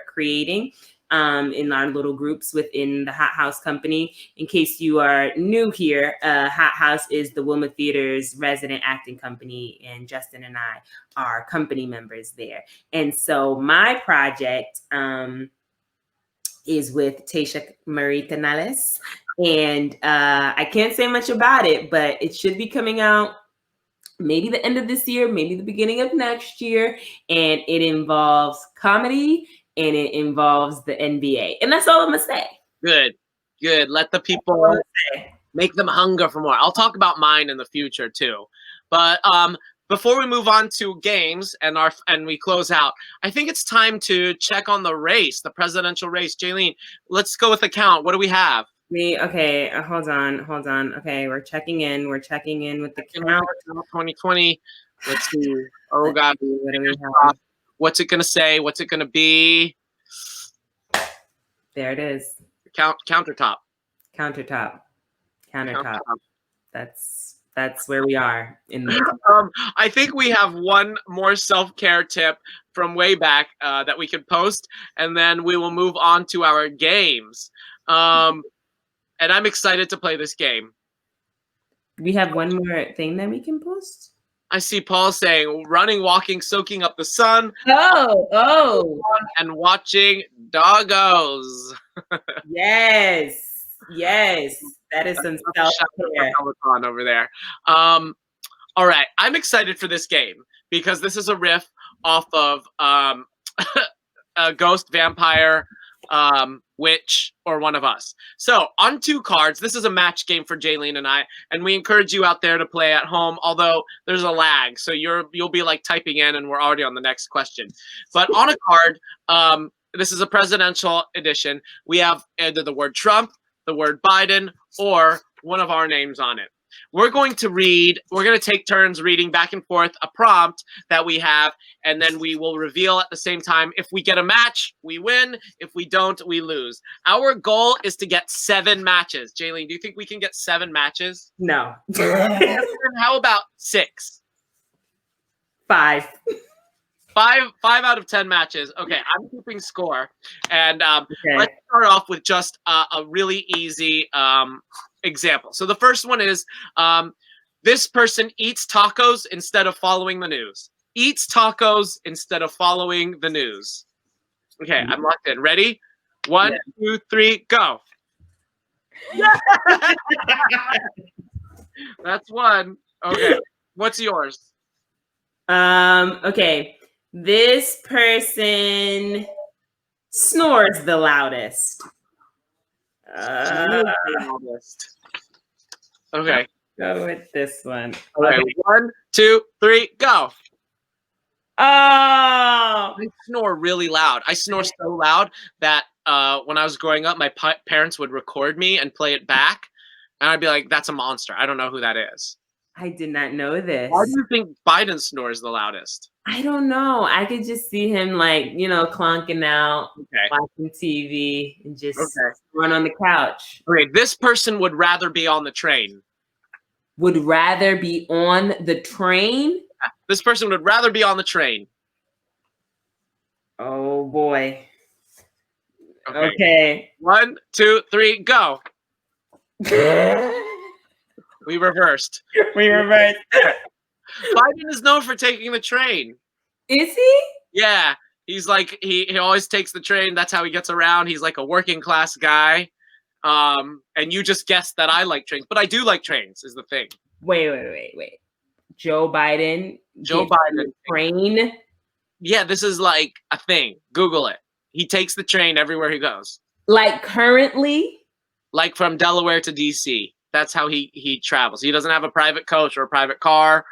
B: creating in our little groups within the Hot House company. In case you are new here, Hot House is the Wilma Theater's resident acting company, and Justin and I are company members there. And so my project is with Tasha Marie Canales. And I can't say much about it, but it should be coming out maybe the end of this year, maybe the beginning of next year. And it involves comedy and it involves the NBA. And that's all I'm going to say.
A: Good. Let the people make them hunger for more. I'll talk about mine in the future too. But before we move on to games and we close out, I think it's time to check on the race, the presidential race. Jaylene, let's go with the count. What do we have?
B: Okay, hold on. Okay, we're checking in with the count.
A: 2020. Let's see. Oh God, what do we have? What's it gonna say? What's it gonna be?
B: There it is.
A: Countertop.
B: That's where we are in this.
A: I think we have one more self-care tip from way back that we could post, and then we will move on to our games. And I'm excited to play this game.
B: We have one more thing that we can post.
A: I see Paul saying running, walking, soaking up the sun.
B: Oh.
A: And watching doggos.
B: Yes. That is some self-care
A: over there. All right. I'm excited for this game because this is a riff off of a ghost, vampire, witch, or one of us. So on 2 cards, this is a match game for Jaylene and I, and we encourage you out there to play at home, although there's a lag. So you'll be like typing in and we're already on the next question. But on a card, this is a presidential edition. We have either the word Trump, the word Biden, or one of our names on it. We're going to take turns reading back and forth a prompt that we have, and then we will reveal at the same time. If we get a match, we win. If we don't, we lose. Our goal is to get 7 matches. Jaylene, do you think we can get 7 matches?
B: No.
A: How about 6?
B: 5.
A: 5 out of 10 matches. Okay, I'm keeping score. And let's start off with just a really easy example. So the first one is this person eats tacos instead of following the news. Eats tacos instead of following the news. Okay, I'm locked in. Ready? 1, 2, 3, go. That's one. Okay, what's yours?
B: Okay. This person snores the loudest.
A: Okay.
B: Go with this one.
A: Okay. 1, 2, 3, go.
B: Oh.
A: I snore really loud. I snore so loud that when I was growing up, my parents would record me and play it back. And I'd be like, that's a monster. I don't know who that is.
B: I did not know this.
A: Why do you think Biden snores the loudest?
B: I don't know. I could just see him clonking out, watching TV, and just run on the couch.
A: Okay, this person would rather be on the train.
B: Would rather be on the train?
A: This person would rather be on the train.
B: Oh, boy. Okay.
A: 1, 2, 3, go. We reversed.
B: Biden
A: is known for taking the train.
B: Is he?
A: Yeah. He's like, he always takes the train. That's how he gets around. He's like a working class guy. And you just guessed that I like trains. But I do like trains, is the thing.
B: Wait. Joe Biden. Train?
A: Yeah, this is like a thing. Google it. He takes the train everywhere he goes.
B: Like currently?
A: Like from Delaware to DC. That's how he travels. He doesn't have a private coach or a private car.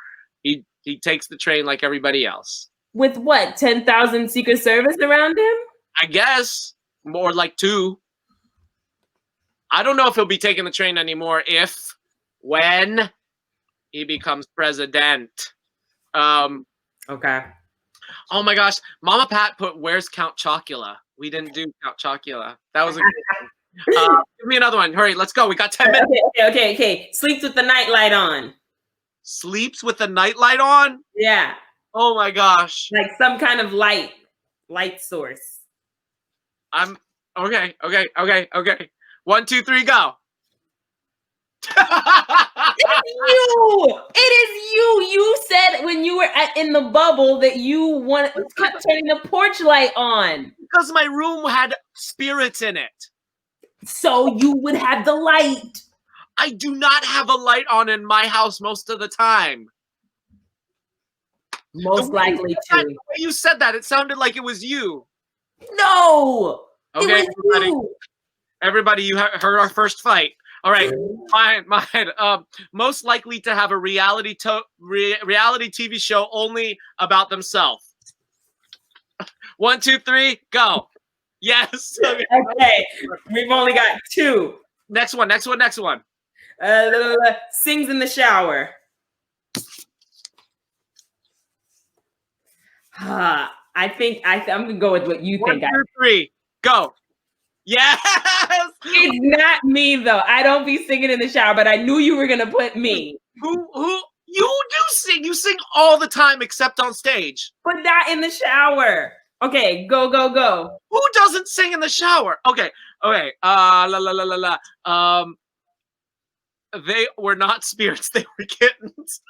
A: He takes the train like everybody else.
B: With what? 10,000 Secret Service around him?
A: I guess more like 2. I don't know if he'll be taking the train anymore when he becomes president.
B: Okay.
A: Oh my gosh, Mama Pat put "Where's Count Chocula?" We didn't do Count Chocula. That was a good one. Give me another one. Hurry, let's go. We got 10 minutes.
B: Okay. Sleeps with the nightlight on.
A: Sleeps with the nightlight on?
B: Yeah.
A: Oh my gosh.
B: Like some kind of light source.
A: I'm okay. 1, 2, 3, go.
B: It is you. You said when you were in the bubble that you kept turning the porch light on.
A: Because my room had spirits in it.
B: So you would have the light.
A: I do not have a light on in my house most of the time.
B: Most likely
A: The
B: too.
A: way you said that, it sounded like it was you.
B: No.
A: Okay,
B: It was
A: everybody, you heard our first fight. All right, mine. Most likely to have a reality TV show only about themselves. 1, 2, 3, go. Yes.
B: Okay. We've only got 2.
A: Next one.
B: Sings in the shower. I think I'm gonna go with what you
A: 1,
B: think.
A: 2, 3, go. Yes.
B: It's not me though. I don't be singing in the shower, but I knew you were gonna put me.
A: Who? You do sing. You sing all the time except on stage.
B: But not in the shower. Okay, go.
A: Who doesn't sing in the shower? Okay. They were not spirits. They were kittens.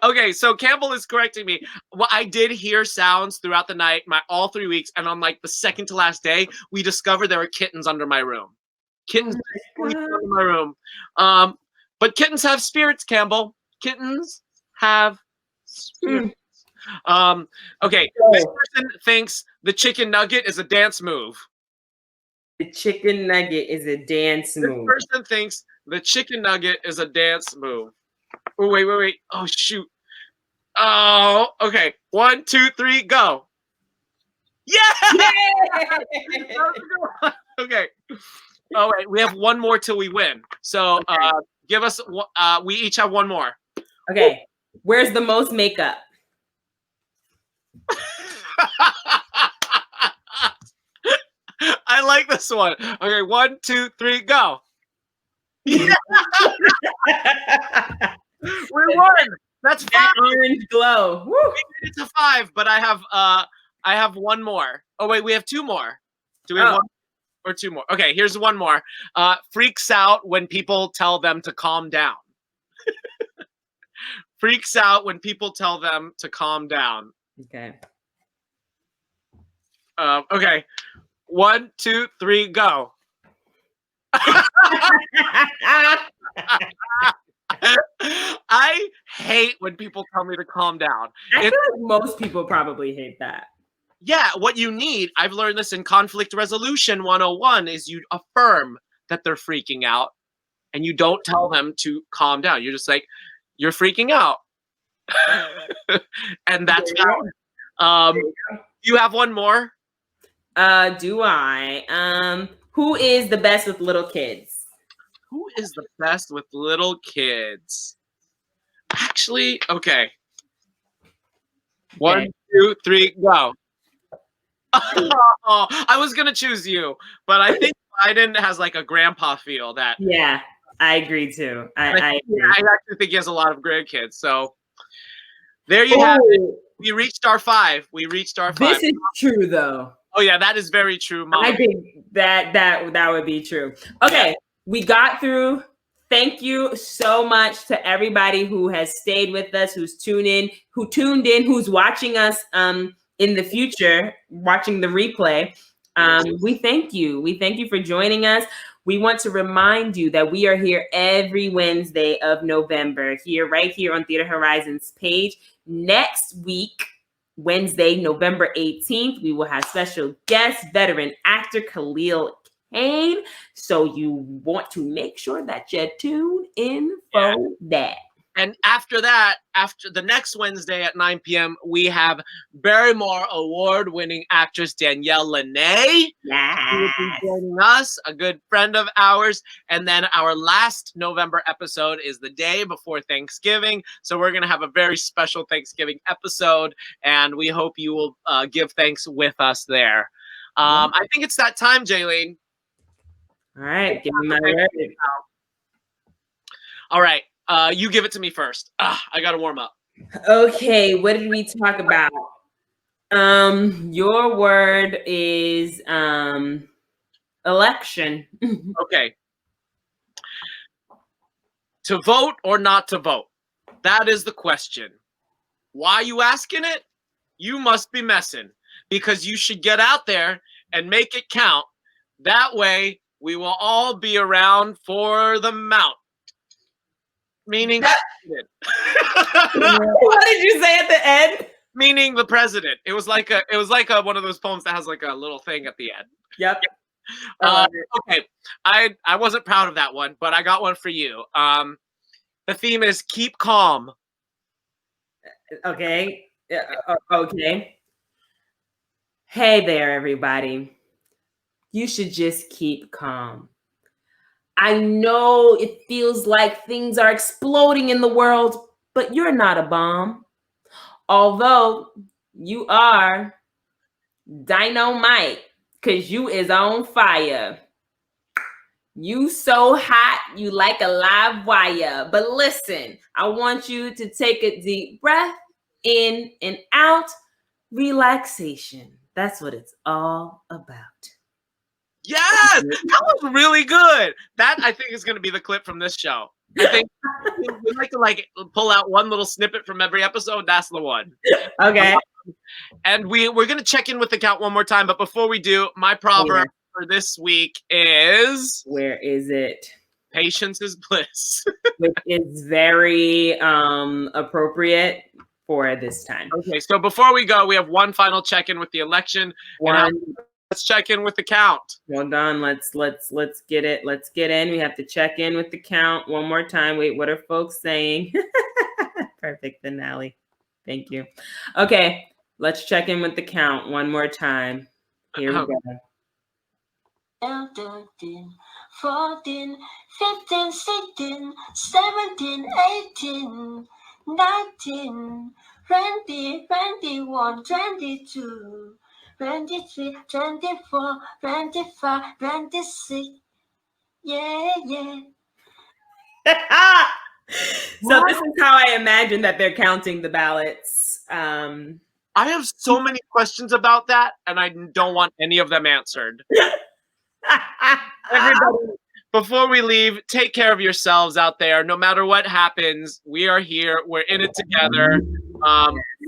A: Okay, so Campbell is correcting me. Well, I did hear sounds throughout the night, all 3 weeks, and on like the second to last day, we discovered there were kittens under my room. Kittens under my room. But kittens have spirits, Campbell. Kittens have spirits. Okay, this person thinks the chicken nugget is a dance move.
B: The chicken nugget is a dance move.
A: This person thinks the chicken nugget is a dance move. Oh, wait. Oh, shoot. Oh, okay. 1, 2, 3, go. Yeah! Okay. Oh, wait. We have one more till we win. So give us, we each have one more.
B: Okay. Where's the most makeup?
A: I like this one. Okay, 1, 2, 3, go. Yeah. We won. That's 5.
B: Orange glow. Woo.
A: It's a 5, but I have one more. Oh wait, we have 2 more. Do we have 1 or 2 more? Okay, here's one more. Freaks out when people tell them to calm down. Freaks out when people tell them to calm down.
B: Okay.
A: Okay. 1, 2, 3, go. I hate when people tell me to calm down.
B: I feel like most people probably hate that.
A: Yeah, what you need, I've learned this in Conflict Resolution 101, is you affirm that they're freaking out and you don't tell them to calm down. You're just like, you're freaking out. And that's how. You have one more?
B: Do I? Who is the best with little kids?
A: Who is the best with little kids? Actually, okay. 1, 2, 3, go. Oh, I was gonna choose you, but I think Biden has like a grandpa feel that.
B: Yeah, I agree too. I agree.
A: I actually think he has a lot of grandkids. So there you have it. We reached our 5.
B: This is true though.
A: Oh yeah, that is very true, Mom.
B: I think that would be true. Okay, we got through. Thank you so much to everybody who has stayed with us, who's tuned in, who's watching us in the future, watching the replay. We thank you. We thank you for joining us. We want to remind you that we are here every Wednesday of November, right here on Theater Horizons page. Next week, Wednesday, November 18th, we will have special guest veteran actor Khalil Kane. So you want to make sure that you tune in for that.
A: And after that, after the next Wednesday at 9 p.m., we have Barrymore Award-winning actress Danielle Lene. She will be
B: Yes.
A: joining us, a good friend of ours. And then our last November episode is the day before Thanksgiving. So we're going to have a very special Thanksgiving episode, and we hope you will give thanks with us there. I think it's that time, Jaylene.
B: All right, give me my word.
A: All right, you give it to me first. I got to warm up.
B: Okay, what did we talk about? Your word is election.
A: Okay. To vote or not to vote? That is the question. Why you asking it? You must be messing, because you should get out there and make it count. That way we will all be around for the mount. Meaning president.
B: What did you say at the end?
A: Meaning the president. It was like a one of those poems that has like a little thing at the end.
B: Yep.
A: Okay. I wasn't proud of that one, but I got one for you. The theme is keep calm.
B: Okay. Okay. Hey there, everybody. You should just keep calm. I know it feels like things are exploding in the world, but you're not a bomb. Although you are dynamite, because you is on fire. You so hot, you like a live wire. But listen, I want you to take a deep breath in and out. Relaxation. That's what it's all about.
A: Yes, that was really good. That I think is going to be the clip from this show. I think we like to pull out one little snippet from every episode. That's the one.
B: Okay.
A: And we're going to check in with the count one more time. But before we do, my proverb for this week is...
B: Where is it?
A: Patience is bliss.
B: Which is very appropriate for this time.
A: Okay, so before we go, we have one final check-in with the election. Let's check in with the count.
B: Hold on, let's get it. Let's get in. We have to check in with the count one more time. Wait, what are folks saying? Perfect finale. Thank you. Okay, let's check in with the count one more time. Here we go.
D: 13, 14, 15, 16, 17, 18, 19, 20, 21, 22, 23, 24, 25, 26. Yeah.
B: So this is how I imagine that they're counting the ballots.
A: I have so many questions about that, and I don't want any of them answered. Everybody, before we leave, take care of yourselves out there. No matter what happens, we are here. We're in it together.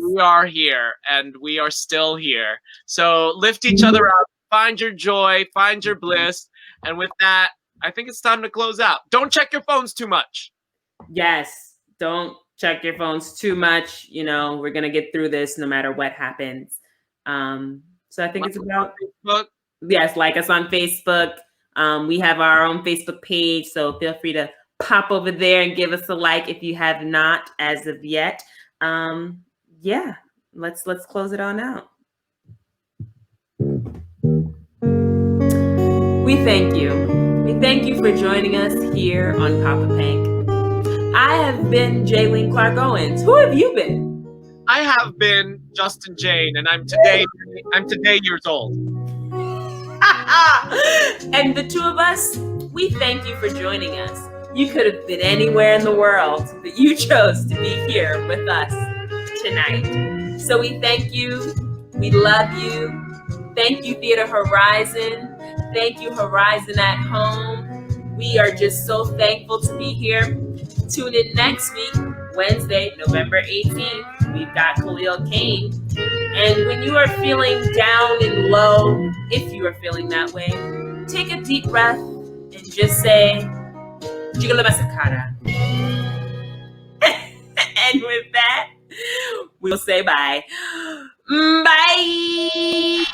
A: We are here, and we are still here. So lift each other up. Find your joy. Find your bliss. And with that, I think it's time to close out. Don't check your phones too much.
B: Yes, don't check your phones too much. You know, we're going to get through this no matter what happens. So I think it's about...
A: Facebook.
B: Yes, like us on Facebook. We have our own Facebook page, so feel free to pop over there and give us a like if you have not as of yet. Yeah, let's close it on out. We thank you. We thank you for joining us here on Poppa Pank. I have been Jaylene Clark Owens. Who have you been?
A: I have been Justin Jane, and I'm today years old.
B: And the two of us, we thank you for joining us. You could have been anywhere in the world, but you chose to be here with us tonight. So we thank you. We love you. Thank you, Theater Horizon. Thank you, Horizon at Home. We are just so thankful to be here. Tune in next week, Wednesday, November 18th. We've got Khalil Kane. And when you are feeling down and low, if you are feeling that way, take a deep breath and just say, Jigala Masakara. And with that, we'll say bye. Bye.